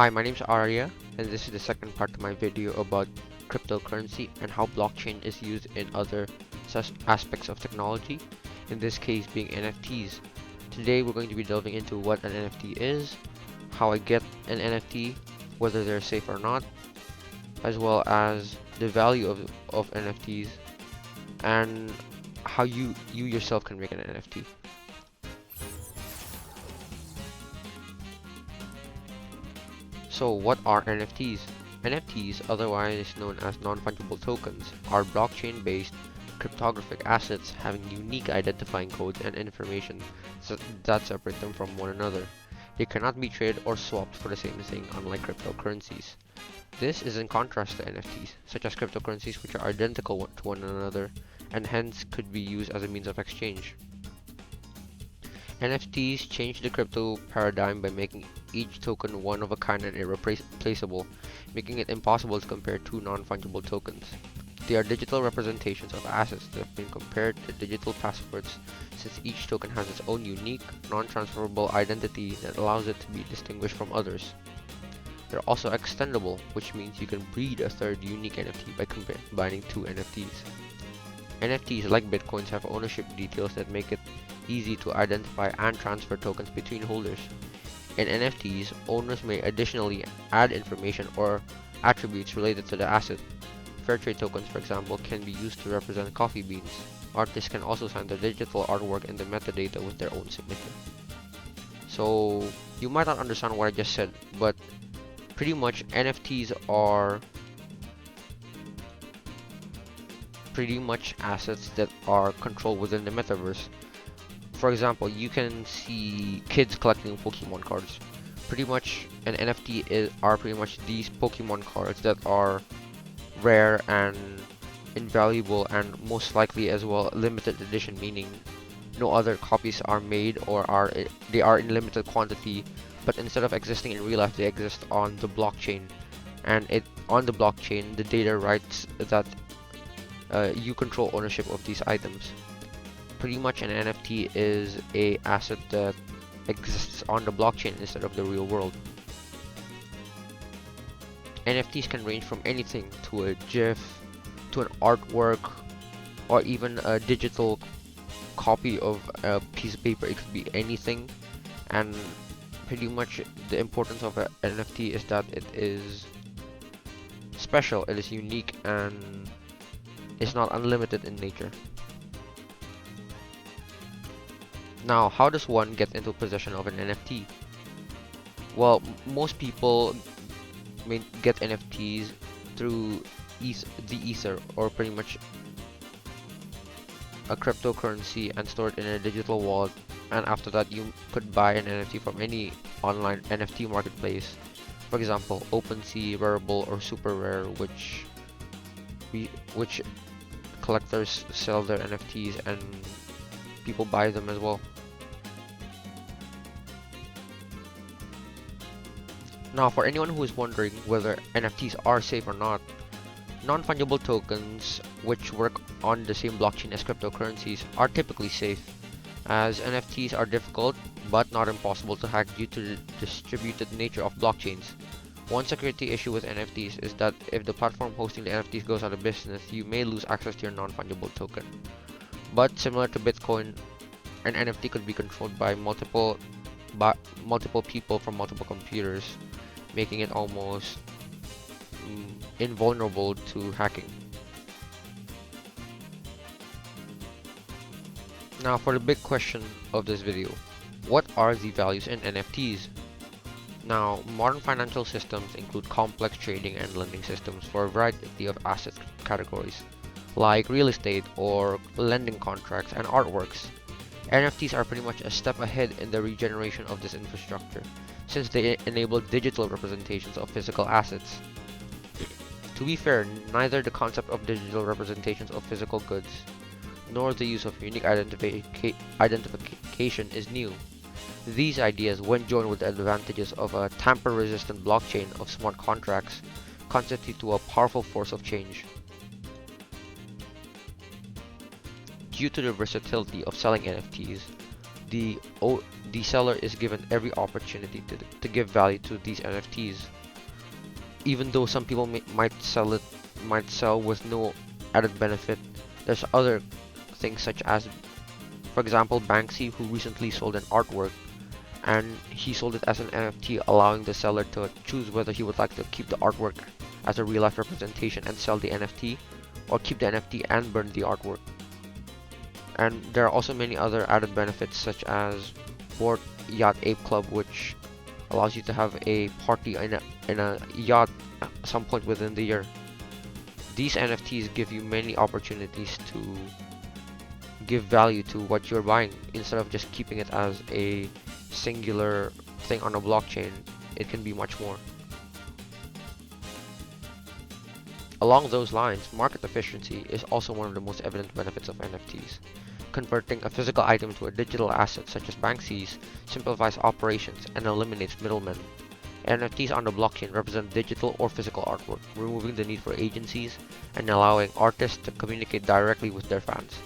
Hi, my name is Arya, and this is the second part of my video about cryptocurrency and how blockchain is used in other such aspects of technology, in this case being NFTs. Today we're going to be delving into what an NFT is, how I get an NFT, whether they're safe or not, as well as the value of NFTs, and how you yourself can make an NFT. So what are NFTs? NFTs, otherwise known as non-fungible tokens, are blockchain-based cryptographic assets having unique identifying codes and information that separate them from one another. They cannot be traded or swapped for the same thing, unlike cryptocurrencies. This is in contrast to NFTs, such as cryptocurrencies which are identical to one another and hence could be used as a means of exchange. NFTs change the crypto paradigm by making each token one of a kind and irreplaceable, making it impossible to compare two non-fungible tokens. They are digital representations of assets that have been compared to digital passports, since each token has its own unique, non-transferable identity that allows it to be distinguished from others. They're also extendable, which means you can breed a third unique NFT by combining two NFTs. NFTs, like Bitcoins, have ownership details that make it easy to identify and transfer tokens between holders. In NFTs, owners may additionally add information or attributes related to the asset. Fairtrade tokens, for example, can be used to represent coffee beans. Artists can also sign their digital artwork in the metadata with their own signature. So, you might not understand what I just said, but pretty much NFTs are pretty much assets that are controlled within the metaverse. For example, you can see kids collecting Pokemon cards. Pretty much an NFT are pretty much these Pokemon cards that are rare and invaluable and most likely as well limited edition, meaning no other copies are made or they are in limited quantity, but instead of existing in real life they exist on the blockchain, and on the blockchain the data writes that you control ownership of these items. Pretty much an NFT is a asset that exists on the blockchain instead of the real world. NFTs can range from anything to a GIF, to an artwork, or even a digital copy of a piece of paper. It could be anything, and pretty much the importance of an NFT is that it is special, it is unique, and it's not unlimited in nature. Now, how does one get into possession of an NFT? Well, most people may get NFTs through the Ether, or pretty much a cryptocurrency, and store it in a digital wallet, and after that you could buy an NFT from any online NFT marketplace. For example, OpenSea, Rarible, or Super Rare, which collectors sell their NFTs and people buy them as well. Now, for anyone who is wondering whether NFTs are safe or not, non-fungible tokens, which work on the same blockchain as cryptocurrencies, are typically safe, as NFTs are difficult but not impossible to hack due to the distributed nature of blockchains. One security issue with NFTs is that if the platform hosting the NFTs goes out of business, you may lose access to your non-fungible token. But similar to Bitcoin, an NFT could be controlled by multiple people from multiple computers, making it almost invulnerable to hacking. Now for the big question of this video, what are the values in NFTs? Now, modern financial systems include complex trading and lending systems for a variety of asset categories, like real estate or lending contracts and artworks. NFTs are pretty much a step ahead in the regeneration of this infrastructure, since they enable digital representations of physical assets. To be fair, neither the concept of digital representations of physical goods, nor the use of unique identification is new. These ideas, when joined with the advantages of a tamper-resistant blockchain of smart contracts, constitute a powerful force of change. Due to the versatility of selling NFTs, the the seller is given every opportunity to give value to these NFTs. Even though some people might sell with no added benefit, there's other things such as, for example, Banksy, who recently sold an artwork, and he sold it as an NFT, allowing the seller to choose whether he would like to keep the artwork as a real life representation and sell the NFT, or keep the NFT and burn the artwork. And there are also many other added benefits such as Bored Yacht Ape Club, which allows you to have a party in a yacht at some point within the year. These NFTs give you many opportunities to give value to what you're buying instead of just keeping it as a singular thing on a blockchain. It can be much more. Along those lines, market efficiency is also one of the most evident benefits of NFTs. Converting a physical item to a digital asset such as Banksy's simplifies operations and eliminates middlemen. NFTs on the blockchain represent digital or physical artwork, removing the need for agencies and allowing artists to communicate directly with their fans.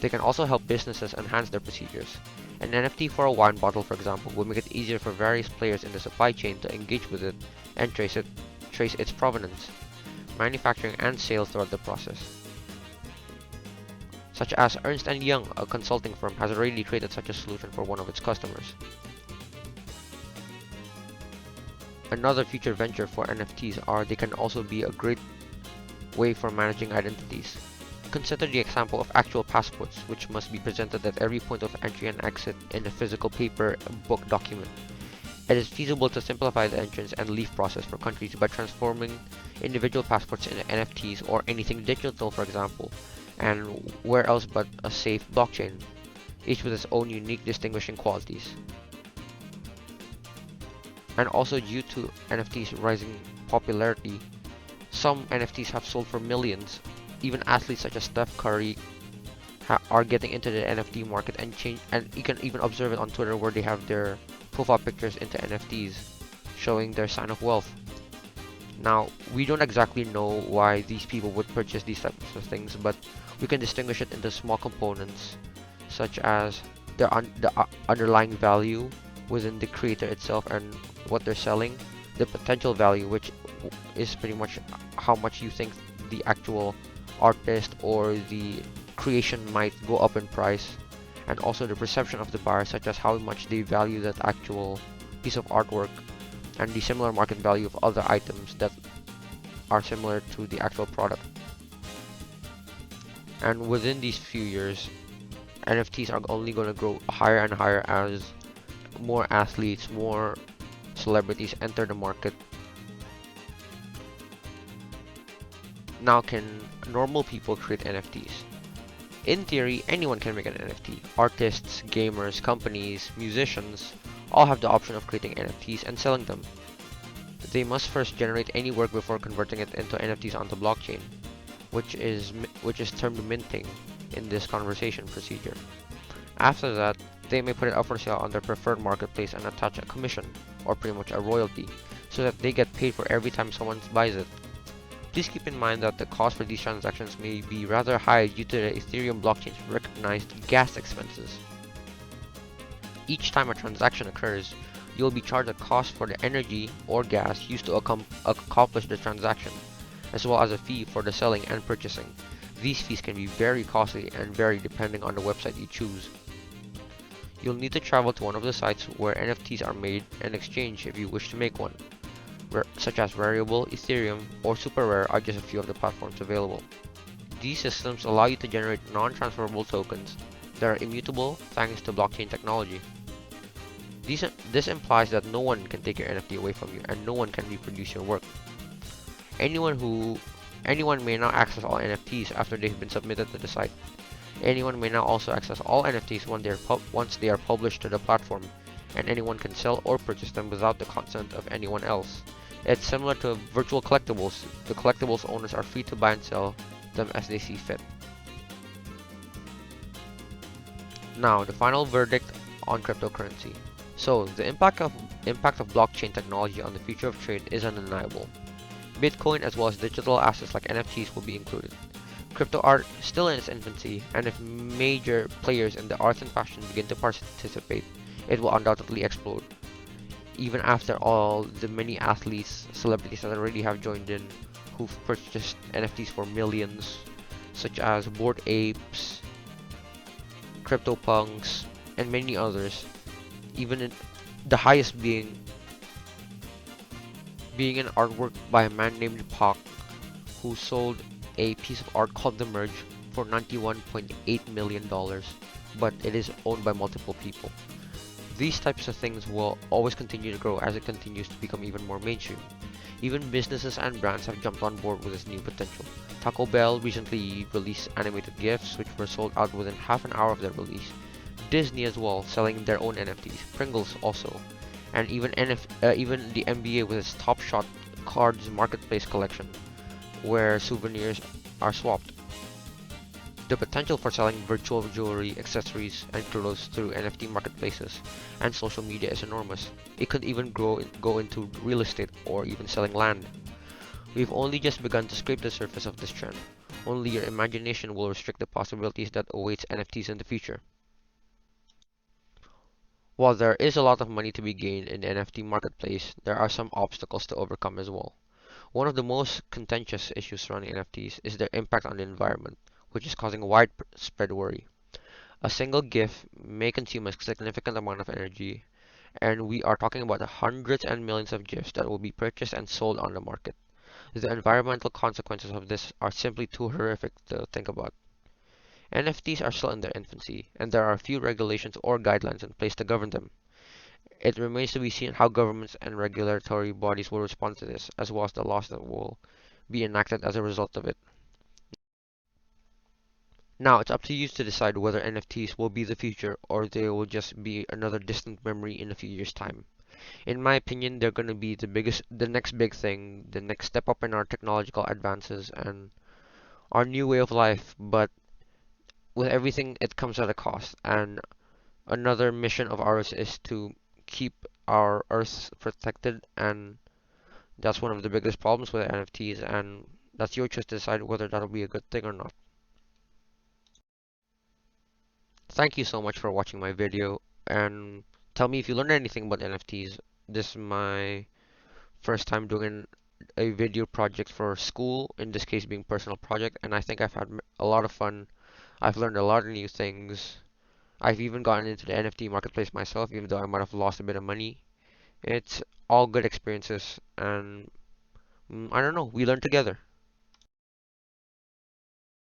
They can also help businesses enhance their procedures. An NFT for a wine bottle, for example, will make it easier for various players in the supply chain to engage with it and trace its provenance, manufacturing, and sales throughout the process. Such as Ernst & Young, a consulting firm, has already created such a solution for one of its customers. Another future venture for NFTs are they can also be a great way for managing identities. Consider the example of actual passports, which must be presented at every point of entry and exit in a physical paper book document. It is feasible to simplify the entrance and leave process for countries by transforming individual passports into NFTs or anything digital, for example, and where else but a safe blockchain, each with its own unique distinguishing qualities. And also, due to NFTs rising popularity, some NFTs have sold for millions. Even athletes such as Steph Curry are getting into the NFT market and you can even observe it on Twitter, where they have their profile pictures into NFTs, showing their sign of wealth. Now, we don't exactly know why these people would purchase these types of things, but we can distinguish it into small components, such as the underlying value within the creator itself and what they're selling, the potential value, which is pretty much how much you think the actual artist or the creation might go up in price, and also the perception of the buyer, such as how much they value that actual piece of artwork, and the similar market value of other items that are similar to the actual product. And within these few years, NFTs are only going to grow higher and higher as more athletes, more celebrities enter the market. Now, can normal people create NFTs? In theory, anyone can make an NFT. Artists, gamers, companies, musicians all have the option of creating NFTs and selling them. They must first generate any work before converting it into NFTs on the blockchain, which is termed minting in this conversation procedure. After that, they may put it up for sale on their preferred marketplace and attach a commission, or pretty much a royalty, so that they get paid for every time someone buys it. Please keep in mind that the cost for these transactions may be rather high due to the Ethereum blockchain's recognized gas expenses. Each time a transaction occurs, you will be charged a cost for the energy or gas used to accomplish the transaction, as well as a fee for the selling and purchasing. These fees can be very costly and vary depending on the website you choose. You'll need to travel to one of the sites where NFTs are made and exchange if you wish to make one, such as Variable, Ethereum, or Super Rare are just a few of the platforms available. These systems allow you to generate non-transferable tokens that are immutable thanks to blockchain technology. This implies that no one can take your NFT away from you and no one can reproduce your work. Anyone may now access all NFTs after they've been submitted to the site. Anyone may now also access all NFTs once they are published to the platform, and anyone can sell or purchase them without the consent of anyone else. It's similar to virtual collectibles. The collectibles owners are free to buy and sell them as they see fit. Now, the final verdict on cryptocurrency. So, the impact of blockchain technology on the future of trade is undeniable. Bitcoin as well as digital assets like NFTs will be included. Crypto art is still in its infancy, and if major players in the arts and fashion begin to participate, it will undoubtedly explode. Even after all the many athletes, celebrities that already have joined in, who've purchased NFTs for millions, such as Bored Apes, CryptoPunks, and many others, even in the highest being an artwork by a man named Pak, who sold a piece of art called The Merge for $91.8 million, but it is owned by multiple people. These types of things will always continue to grow as it continues to become even more mainstream. Even businesses and brands have jumped on board with this new potential. Taco Bell recently released animated GIFs which were sold out within half an hour of their release. Disney as well, selling their own NFTs. Pringles also, and even the NBA with its Top Shot cards marketplace collection, where souvenirs are swapped. The potential for selling virtual jewelry, accessories, and clothes through NFT marketplaces and social media is enormous. It could even go into real estate or even selling land. We've only just begun to scrape the surface of this trend. Only your imagination will restrict the possibilities that awaits NFTs in the future. While there is a lot of money to be gained in the NFT marketplace, there are some obstacles to overcome as well. One of the most contentious issues surrounding NFTs is their impact on the environment, which is causing widespread worry. A single GIF may consume a significant amount of energy, and we are talking about the hundreds and millions of GIFs that will be purchased and sold on the market. The environmental consequences of this are simply too horrific to think about. NFTs are still in their infancy, and there are few regulations or guidelines in place to govern them. It remains to be seen how governments and regulatory bodies will respond to this, as well as the laws that will be enacted as a result of it. Now, it's up to you to decide whether NFTs will be the future or they will just be another distant memory in a few years' time. In my opinion, they're going to be the next big thing, the next step up in our technological advances and our new way of life, but with everything, it comes at a cost. And another mission of ours is to keep our Earth protected, and that's one of the biggest problems with NFTs, and that's your choice to decide whether that'll be a good thing or not. Thank you so much for watching my video, and tell me if you learned anything about NFTs. This is my first time doing a video project for school, in this case being personal project, and I think I've had a lot of fun. I've learned a lot of new things. I've even gotten into the NFT marketplace myself, even though I might have lost a bit of money. It's all good experiences, and I don't know, we learn together.